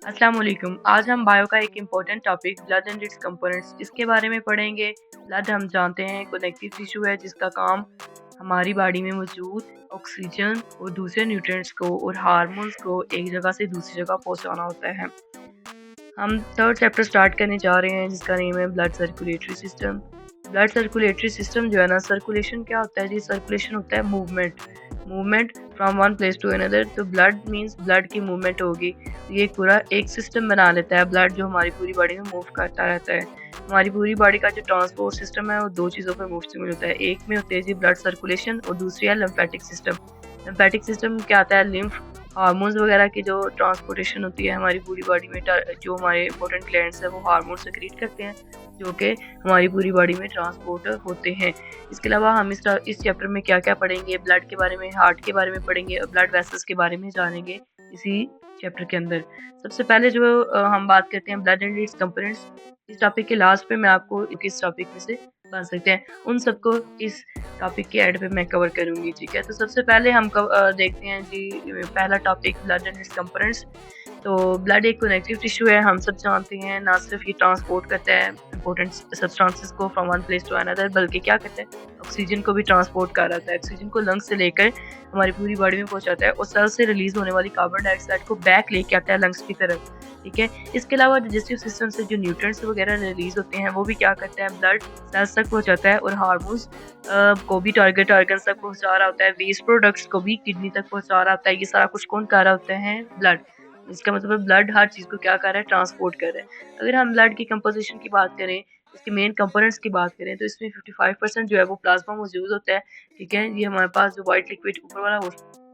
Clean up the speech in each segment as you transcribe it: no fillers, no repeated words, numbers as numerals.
अस्सलाम वालेकुम। आज हम बायो का एक important topic blood and it's components इसके बारे में पढ़ेंगे। ब्लड हम जानते हैं कनेक्टिव टिश्यू है जिसका काम हमारी बॉडी में मौजूद ऑक्सीजन और दूसरे न्यूट्रिएंट्स को और हार्मोन्स को एक जगह से दूसरी जगह पहुंचाना होता है। हम थर्ड चैप्टर स्टार्ट करने जा रहे हैं जिसका नेम है blood circulatory system. Blood circulatory system जो है ना, सर्कुलेशन क्या होता है जी? सर्कुलेशन होता है movement from one place to another. तो ब्लड मींस ब्लड की मूवमेंट होगी। ये पूरा एक सिस्टम बना लेता है ब्लड, जो हमारी पूरी बॉडी में मूव करता रहता है। हमारी पूरी बॉडी का जो ट्रांसपोर्ट सिस्टम है वो दो चीज़ों पर मुश्तमिल होता है। एक में होती है जी ब्लड सर्कुलेशन और दूसरी है लिम्फेटिक सिस्टम। लिम्फेटिक सिस्टम क्या आता है? लिम्फ हार्मोन्स वगैरह की जो ट्रांसपोर्टेशन होती है हमारी पूरी बॉडी में, जो हमारे इंपॉर्टेंट ग्लैंड्स है वो हार्मोन सेक्रेट करते हैं जो कि हमारी पूरी बॉडी में ट्रांसपोर्ट होते हैं। इसके अलावा हम इस चैप्टर में क्या क्या पढ़ेंगे? ब्लड के बारे में, हार्ट के बारे में पढ़ेंगे और ब्लड वेसल्स के बारे में जानेंगे इसी चैप्टर के अंदर। सबसे पहले जो हम बात करते हैं ब्लड एंड इट्स कंपोनेंट्स। इस टॉपिक के लास्ट पे मैं आपको किस टॉपिक में से बन सकते हैं उन सबको इस टॉपिक के एंड पे मैं कवर करूंगी, ठीक है। तो सबसे पहले हम देखते हैं जी पहला topic blood and it's components. तो ब्लड एक कनेक्टिव टिश्यू है, हम सब जानते हैं। ना सिर्फ ये ट्रांसपोर्ट करता है इंपॉर्टेंट सब्सटेंसेस को from one place to another, बल्कि क्या करता है? ऑक्सीजन को भी ट्रांसपोर्ट कर रहा है। ऑक्सीजन को लंग्स से लेकर हमारी पूरी बॉडी में पहुंचाता है और सेल से रिलीज होने वाली कार्बन डाइऑक्साइड को बैक लेके आता है लंग्स की तरफ, ठीक है। इसके अलावा डाइजेस्टिव सिस्टम से जो न्यूट्रिएंट्स वगैरह रिलीज होते हैं वो भी क्या करता है? ब्लड सेल्स तक पहुंचाता है और हार्मोन्स को भी टारगेट ऑर्गन्स तक पहुंचा रहा होता है। वेस्ट प्रोडक्ट्स को भी किडनी तक पहुंचा रहा होता है। ये सारा कुछ कौन कर रहा होता है? ब्लड। इसका मतलब ब्लड हर चीज़ को क्या कर रहा है? ट्रांसपोर्ट कर रहा है। अगर हम ब्लड की कंपोजिशन की बात करें, इसके मेन कंपोनेंट्स की बात करें, तो इसमें 55% जो है वो प्लाज्मा मौजूद होता है, ठीक है। ये हमारे पास जो वाइट लिक्विड ऊपर वाला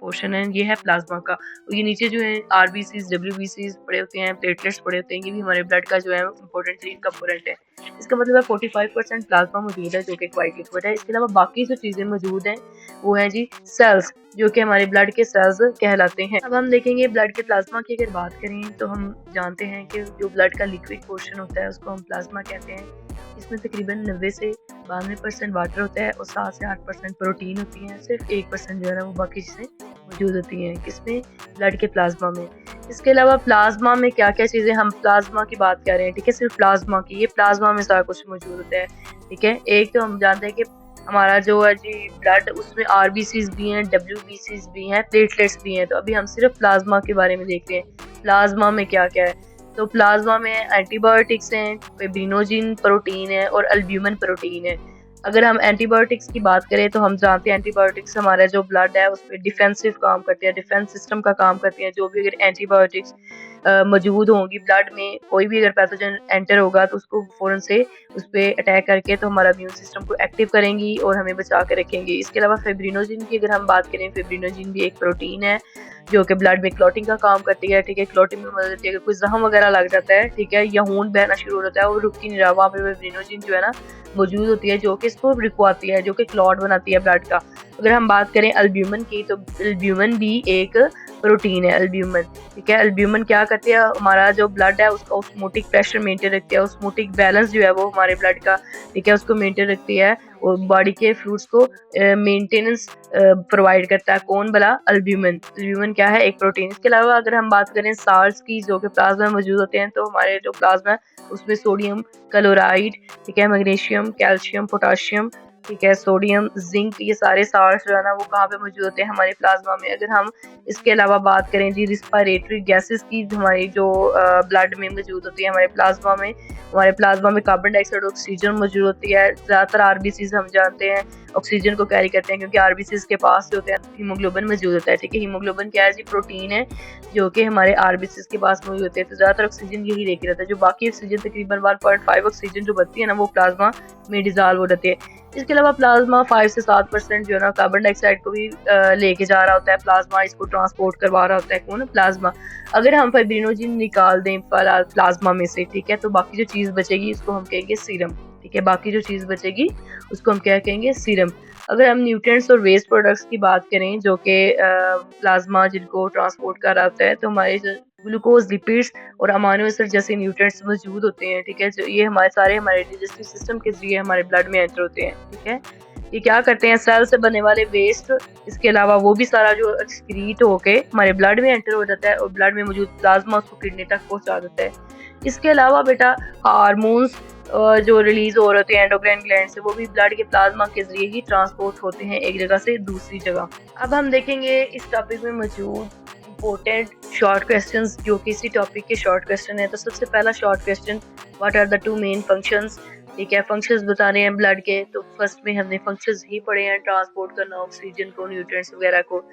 पोर्शन है ये है प्लाज्मा का, और ये नीचे जो है आरबीसीज, डब्ल्यूबीसीज पड़े होते हैं, प्लेटलेट्स पड़े होते हैं। ये भी हमारे ब्लड का जो है इंपॉर्टेंट कंपोनेंट है। इसका मतलब है 45% प्लाज्मा मौजूद है जो कि वाइट लिक्विड है। इसके अलावा बाकी जो चीज़ें मौजूद हैं वो है जी सेल्स, जो कि हमारे ब्लड के सेल्स कहलाते हैं। अब हम देखेंगे ब्लड के प्लाज्मा की अगर बात करें तो हम जानते हैं कि जो ब्लड का लिक्विड पोर्शन होता है उसको हम प्लाज्मा कहते हैं। इसमें तकरीबन 90 से 92% वाटर होता है और 7 से 8% प्रोटीन होती है। सिर्फ 1% जो है ना वो बाकी चीज़ें मौजूद होती हैं। किसमें? ब्लड के प्लाज्मा में। इसके अलावा प्लाज्मा में क्या क्या चीज़ें, हम प्लाज्मा की बात कर रहे हैं, ठीक है, सिर्फ प्लाज्मा की। ये प्लाज्मा में सारा कुछ मौजूद होता है, ठीक है। एक तो हम जानते हैं कि हमारा जो है जी ब्लड, उसमें आरबीसीज भी हैं, डब्ल्यूबीसीज भी हैं, प्लेटलेट्स भी हैं। तो अभी हम सिर्फ प्लाज्मा के बारे में देखते हैं प्लाज्मा में क्या क्या है। तो प्लाज्मा में एंटीबायोटिक्स हैं, फिब्रिनोजिन प्रोटीन है और अल्ब्यूमिन प्रोटीन है। अगर हम एंटीबायोटिक्स की बात करें तो हम जानते हैं एंटीबायोटिक्स हमारा जो ब्लड है उस पर डिफेंसिव काम करते हैं, डिफेंस सिस्टम का काम करते हैं। जो भी अगर एंटीबायोटिक्स मौजूद होंगी ब्लड में, कोई भी अगर पैथोजन एंटर होगा तो उसको फ़ौरन से उस पर अटैक करके तो हमारा इम्यून सिस्टम को एक्टिव करेंगी और हमें बचा के रखेंगी। इसके अलावा फिब्रिनोजिन की अगर हम बात करें, फिब्रिनोजिन भी एक प्रोटीन है जो कि ब्लड में क्लॉटिंग का काम करती है, ठीक है। क्लॉटिंग में मदद करती है। अगर कोई जख्म वगैरह लग जाता है, ठीक है, या खून बहना शुरू हो जाता है और रुक ही नहीं रहा, वहाँ पे फिब्रिनोजिन जो है ना मौजूद होती है जो कि इसको रुकवाती है, जो कि क्लॉट बनाती है ब्लड का। अगर हम बात करें अल्ब्यूमिन की, तो अल्ब्यूमिन भी एक प्रोटीन है, अल्ब्यूमिन, ठीक है। अल्ब्यूमिन क्या करती है? हमारा जो ब्लड है उसका ऑस्मोटिक प्रेशर मेंटेन रखती है, ऑस्मोटिक बैलेंस जो है वो हमारे ब्लड का, ठीक है, उसको मेंटेन रखती है और बॉडी के फ्लूइड्स को मेंटेनेंस प्रोवाइड करता है। कौन भला? अल्ब्यूमिन। अल्ब्यूमिन क्या है? एक प्रोटीन। इसके अलावा अगर हम बात करें साल्ट्स की जो कि प्लाज्मा में मौजूद होते हैं, तो हमारे जो प्लाज्मा है उसमें सोडियम क्लोराइड, ठीक है, मैग्नीशियम, कैल्शियम, पोटाशियम, ठीक है, सोडियम, जिंक, ये सारे साल्ट्स जो है ना वो कहाँ पे मौजूद होते हैं? हमारे प्लाज्मा में। अगर हम इसके अलावा बात करें जी रिस्पायरेटरी गैसेस की, हमारी जो ब्लड में मौजूद होती है हमारे प्लाज्मा में कार्बन डाइऑक्साइड, ऑक्सीजन मौजूद होती है। ज़्यादातर आरबीसीज हम जानते हैं ऑक्सीजन को कैरी करते हैं क्योंकि आरबीसीज के पास जो होते हैं हीमोग्लोबिन मौजूद होता है, ठीक है। हीमोग्लोबिन क्या है जी? प्रोटीन है जो कि हमारे आरबीसीज के पास मौजूद होते हैं। तो ज़्यादातर ऑक्सीजन यही लेके रहता है। जो बाकी ऑक्सीजन तकरीबन 1.5 ऑक्सीजन जो बनती है ना वो प्लाज्मा में डिजॉल्व हो जाती है। इसके अलावा प्लाज्मा 5 से 7% जो है ना कार्बन डाइऑक्साइड को भी लेके जा रहा होता है। प्लाज्मा इसको ट्रांसपोर्ट करवा रहा होता है। कौन? प्लाज्मा। अगर हम फिब्रिनोजिन निकाल दें प्लाज्मा में से, ठीक है, तो बाकी जो चीज़ बचेगी उसको हम कहेंगे सीरम, ठीक है। बाकी जो चीज़ बचेगी उसको हम क्या कहेंगे? सीरम। अगर हम न्यूट्रिएंट्स और वेस्ट प्रोडक्ट्स की बात करें जो कि प्लाज्मा जिनको ट्रांसपोर्ट कर रहा होता है, तो हमारे ग्लूकोज, लिपिड्स और अमाइनो एसिड जैसे न्यूट्रिएंट्स मौजूद होते हैं, ठीक है। जो ये हमारे डाइजेस्टिव सिस्टम के जरिए हमारे ब्लड में एंटर होते हैं, ठीक है। ये क्या करते हैं, सेल से बनने वाले वेस्ट, इसके अलावा वो भी सारा जो एक्सक्रीट होके हमारे ब्लड में एंटर हो जाता है और ब्लड में मौजूद प्लाज्मा उसको किडनी तक पहुंचा देता है। इसके अलावा बेटा हार्मोन्स जो रिलीज हो रहे होते हैं एंडोक्राइन ग्लैंड से, वो भी ब्लड के प्लाज्मा के जरिए ही ट्रांसपोर्ट होते हैं एक जगह से दूसरी जगह। अब हम देखेंगे इस टॉपिक में मौजूद इम्पोर्टेंट शॉर्ट क्वेश्चंस जो कि इसी टॉपिक के शॉर्ट क्वेश्चन है। तो सबसे पहला short question, what are the two main functions. ठीक है, फंक्शंस बताने हैं ब्लड के। तो फर्स्ट में हमने फंक्शंस ही पढ़े हैं, ट्रांसपोर्ट करना ऑक्सीजन को, न्यूट्रिएंट्स वगैरह को,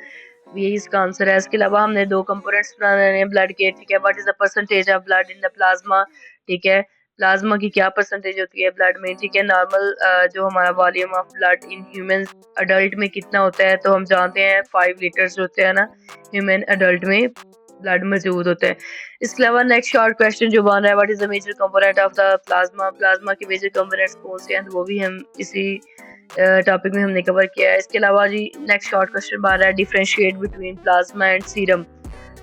यही इसका आंसर है। इसके अलावा हमने दो कंपोनेंट्स बनाने हैं ब्लड के। ठीक है, what is the percentage of blood in the plasma. ठीक है, प्लाज्मा की क्या परसेंटेज होती है ब्लड में। ठीक है, नॉर्मल जो हमारा volume of blood in human adult में कितना होता है, तो हम जानते हैं 5 लीटर्स होते हैं ना ह्यूमन अडल्ट में ब्लड मौजूद होता है। इसके अलावा नेक्स्ट शॉर्ट क्वेश्चन जो बन रहा है, what is the major component of the plasma. Plasma के मेजर कंपोनेंट्स कौन से हैं, वो भी हम इसी टॉपिक में हमने कवर किया है। इसके अलावा जी नेक्स्ट शॉर्ट क्वेश्चन बन रहा है, differentiate between plasma and serum.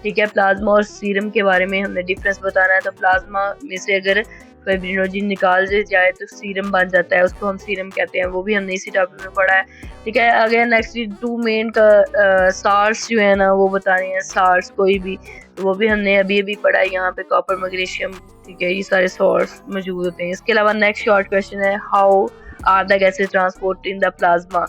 ठीक है, प्लाज्मा और सीरम के बारे में हमने डिफरेंस बताना है। तो प्लाज्मा में से अगर फाइब्रिनोजन निकाल जाए तो सीरम बन जाता है, उसको हम सीरम कहते हैं, वो भी हमने इसी टॉपिक में पढ़ा है। ठीक है, आगे नेक्स्ट टू मेन का साल्ट्स जो है ना वो बताने हैं, साल्ट्स कोई भी, तो वो भी हमने अभी अभी पढ़ा है यहाँ पे, कॉपर, मैग्नीशियम। ठीक है, ये सारे साल्ट्स मौजूद होते हैं। इसके अलावा नेक्स्ट शॉर्ट क्वेश्चन है, how are the gases transport in the plasma.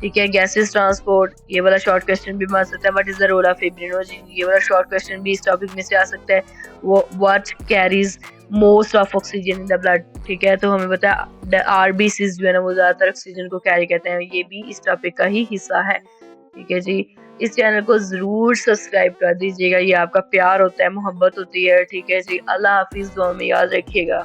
ठीक है, गैसेस ट्रांसपोर्ट, ये वाला शॉर्ट क्वेश्चन भी बन सकता है। What is the role of fibrinogen, ये वाला शॉर्ट क्वेश्चन भी इस टॉपिक में से आ सकता है। वो what carries most of oxygen in the blood. ठीक है, तो हमें पता है आरबीसीज जो है ना वो ज्यादातर ऑक्सीजन को कैरी करते हैं, ये भी इस टॉपिक का ही हिस्सा है। ठीक है जी, इस चैनल को जरूर सब्सक्राइब कर दीजिएगा, ये आपका प्यार होता है, मोहब्बत होती है। ठीक है जी, अल्लाह हाफिज, दुआ में याद रखिएगा।